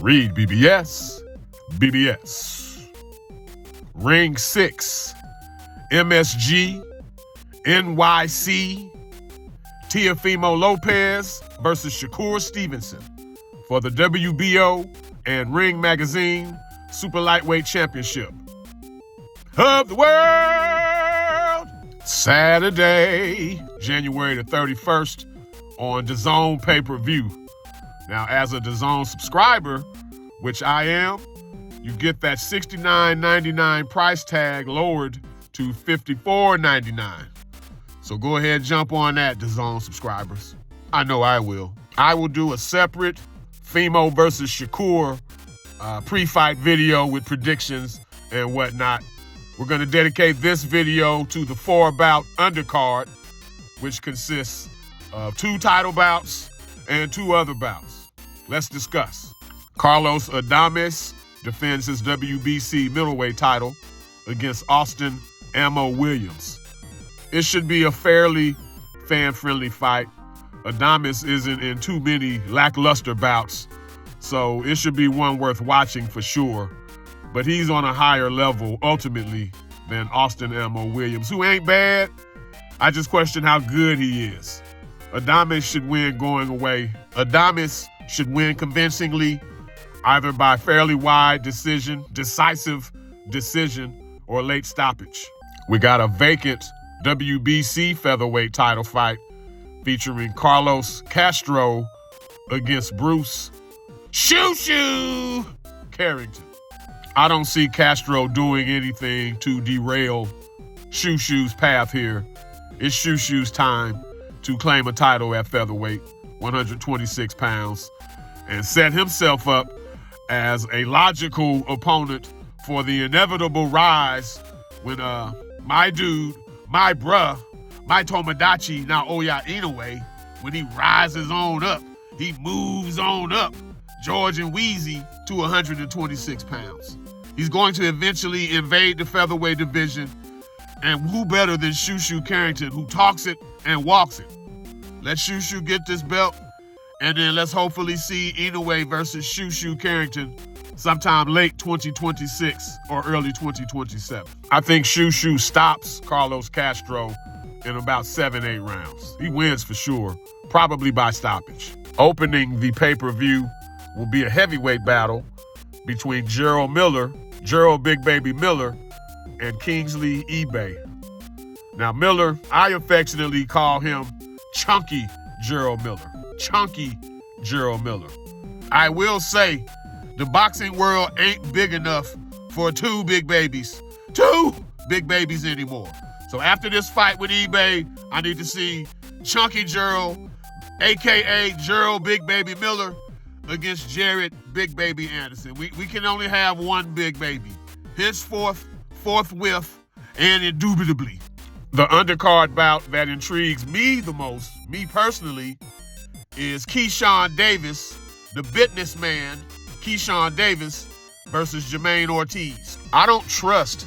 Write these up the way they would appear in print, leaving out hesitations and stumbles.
REED-BBS, BBS. Ring 6, MSG, NYC, Teofimo Lopez versus Shakur Stevenson for the WBO and Ring Magazine Super Lightweight Championship of the world. Saturday, January the 31st on DAZN pay-per-view. Now, as a DAZN subscriber, which I am, you get that $69.99 price tag lowered to $54.99. So go ahead and jump on that, DAZN subscribers. I know I will. I will do a separate Fimo versus Shakur pre-fight video with predictions and whatnot. We're going to dedicate this video to the 4-bout undercard, which consists of 2 title bouts and 2 other bouts. Let's discuss. Carlos Adames defends his WBC middleweight title against Austin Ammo Williams. It should be a fairly fan-friendly fight. Adames isn't in too many lackluster bouts, so it should be one worth watching for sure. But he's on a higher level, ultimately, than Austin Ammo Williams, who ain't bad. I just question how good he is. Adames should win going away. Adames should win convincingly, either by fairly wide decision, decisive decision, or late stoppage. We got a vacant WBC featherweight title fight featuring Carlos Castro against Bruce SHU Carrington. I don't see Castro doing anything to derail SHU's path here. It's SHU's time to claim a title at featherweight, 126 pounds, and set himself up as a logical opponent for the inevitable rise when my dude, my bruh, my Tomodachi, now Oya Inoue, when he rises on up, he moves on up, George and Wheezy to 126 pounds. He's going to eventually invade the featherweight division, and who better than SHU Carrington, who talks it and walks it. Let SHU get this belt, and then let's hopefully see Inoue versus SHU Carrington sometime late 2026 or early 2027. I think SHU stops Carlos Castro in about 7-8 rounds. He wins for sure, probably by stoppage. Opening the pay-per-view will be a heavyweight battle between Gerald Big Baby Miller, and Kingsley eBay. Now Miller, I affectionately call him Chunky Gerald Miller. Chunky Gerald Miller. I will say, the boxing world ain't big enough for 2 big babies anymore. So after this fight with eBay, I need to see Chunky Gerald, aka Gerald Big Baby Miller, against Jared Big Baby Anderson. We can only have one big baby. Henceforth, forthwith, and indubitably. The undercard bout that intrigues me the most, me personally, is KEYSHAWN Davis, the business man, KEYSHAWN Davis versus JAMAINE ORTIZ. I don't trust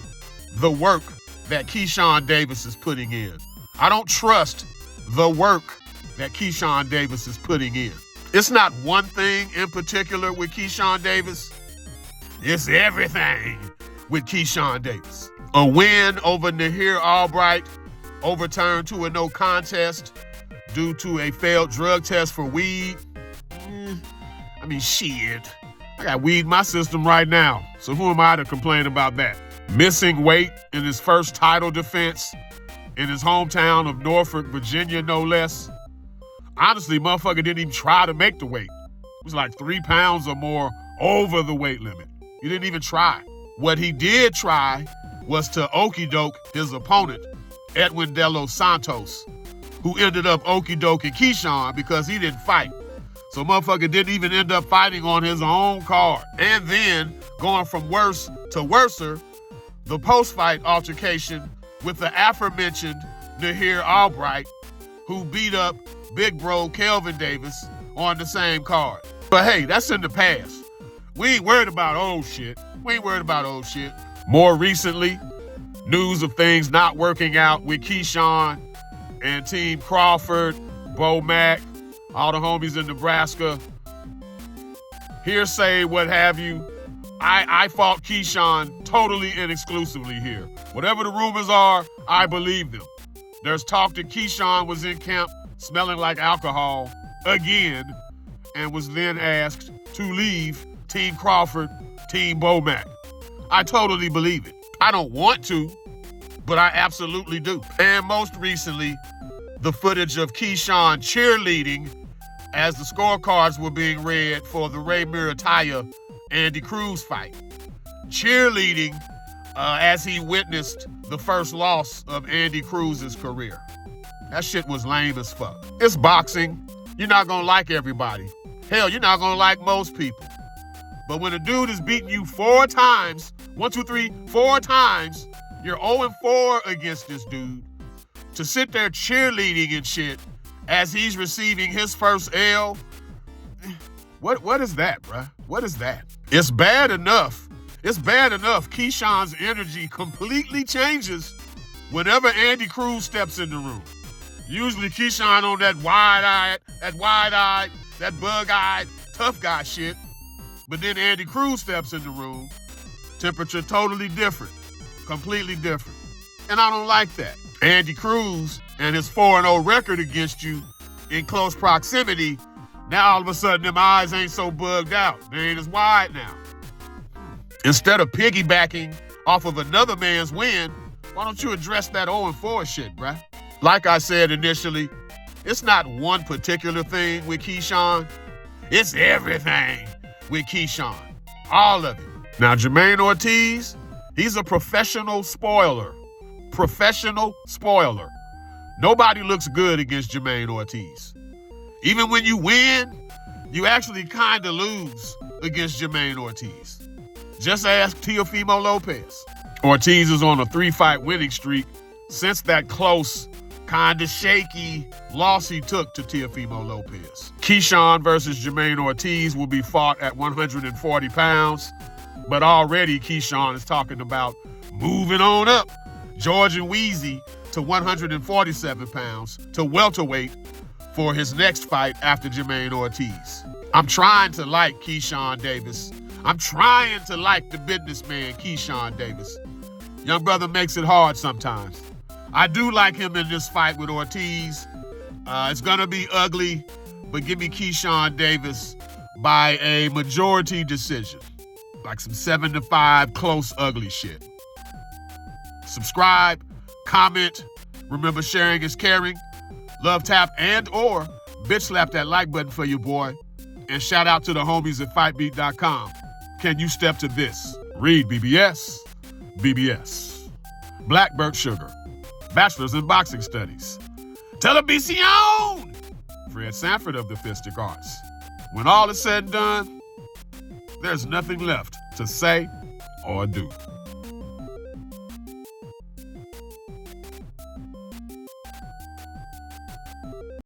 the work that KEYSHAWN Davis is putting in. I don't trust the work that KEYSHAWN Davis is putting in. It's not one thing in particular with KEYSHAWN Davis. It's everything with KEYSHAWN Davis. A win over Nahir Albright, overturned to a no contest due to a failed drug test for weed. Shit. I got weed in my system right now, so who am I to complain about that? Missing weight in his first title defense in his hometown of Norfolk, Virginia, no less. Honestly, motherfucker didn't even try to make the weight. It was like 3 pounds or more over the weight limit. He didn't even try. What he did try was to okey-doke his opponent, Edwin De Los Santos, who ended up okey-doking KEYSHAWN because he didn't fight. So motherfucker didn't even end up fighting on his own card. And then, going from worse to worser, the post-fight altercation with the aforementioned Nahir Albright, who beat up big bro Kelvin Davis on the same card. But hey, that's in the past. We ain't worried about old shit. More recently, news of things not working out with KEYSHAWN and Team Crawford, Bo Mack, all the homies in Nebraska. hearsay, what have you. I fought KEYSHAWN totally and exclusively here. Whatever the rumors are, I believe them. There's talk that KEYSHAWN was in camp smelling like alcohol again and was then asked to leave Team Crawford, Team Bomac. I totally believe it. I don't want to, but I absolutely do. And most recently, the footage of KEYSHAWN cheerleading as the scorecards were being read for the Ray Murataya Andy Cruz fight. Cheerleading as he witnessed the first loss of Andy Cruz's career. That shit was lame as fuck. It's boxing. You're not gonna like everybody. Hell, you're not gonna like most people. But when a dude is beating you 4 times, 1, 2, 3, 4 times, you're 0-4 against this dude. To sit there cheerleading and shit as he's receiving his first L, what is that, bruh? What is that? It's bad enough. It's bad enough KEYSHAWN's energy completely changes whenever Andy Cruz steps in the room. Usually KEYSHAWN on that wide-eyed, that bug-eyed, tough guy shit. But then Andy Cruz steps in the room, temperature totally different, completely different. And I don't like that. Andy Cruz and his 4-0 record against you in close proximity, now all of a sudden them eyes ain't so bugged out. They ain't as wide now. Instead of piggybacking off of another man's win, why don't you address that 0-4 shit, bruh? Like I said initially, it's not one particular thing with KEYSHAWN. It's everything with KEYSHAWN. All of it. Now, Jamaine Ortiz, he's a professional spoiler. Professional spoiler. Nobody looks good against Jamaine Ortiz. Even when you win, you actually kind of lose against Jamaine Ortiz. Just ask Teofimo Lopez. Ortiz is on a 3-fight winning streak since that close, kind of shaky loss he took to Teofimo Lopez. KEYSHAWN versus Jamaine Ortiz will be fought at 140 pounds, but already KEYSHAWN is talking about moving on up George and Wheezy to 147 pounds to welterweight for his next fight after Jamaine Ortiz. I'm trying to like KEYSHAWN Davis. I'm trying to like the businessman KEYSHAWN Davis. Young brother makes it hard sometimes. I do like him in this fight with Ortiz. It's gonna be ugly, but give me KEYSHAWN Davis by a majority decision. Like some 7-5 close ugly shit. Subscribe, comment, remember sharing is caring. Love tap and or bitch slap that like button for you, boy. And shout out to the homies at fightbeat.com. Can you step to this? REED-BBS, BBS. Blackbird Sugar, Bachelor's in Boxing Studies. Televisión! Fred Sanford of the Fistic Arts. When all is said and done, there's nothing left to say or do.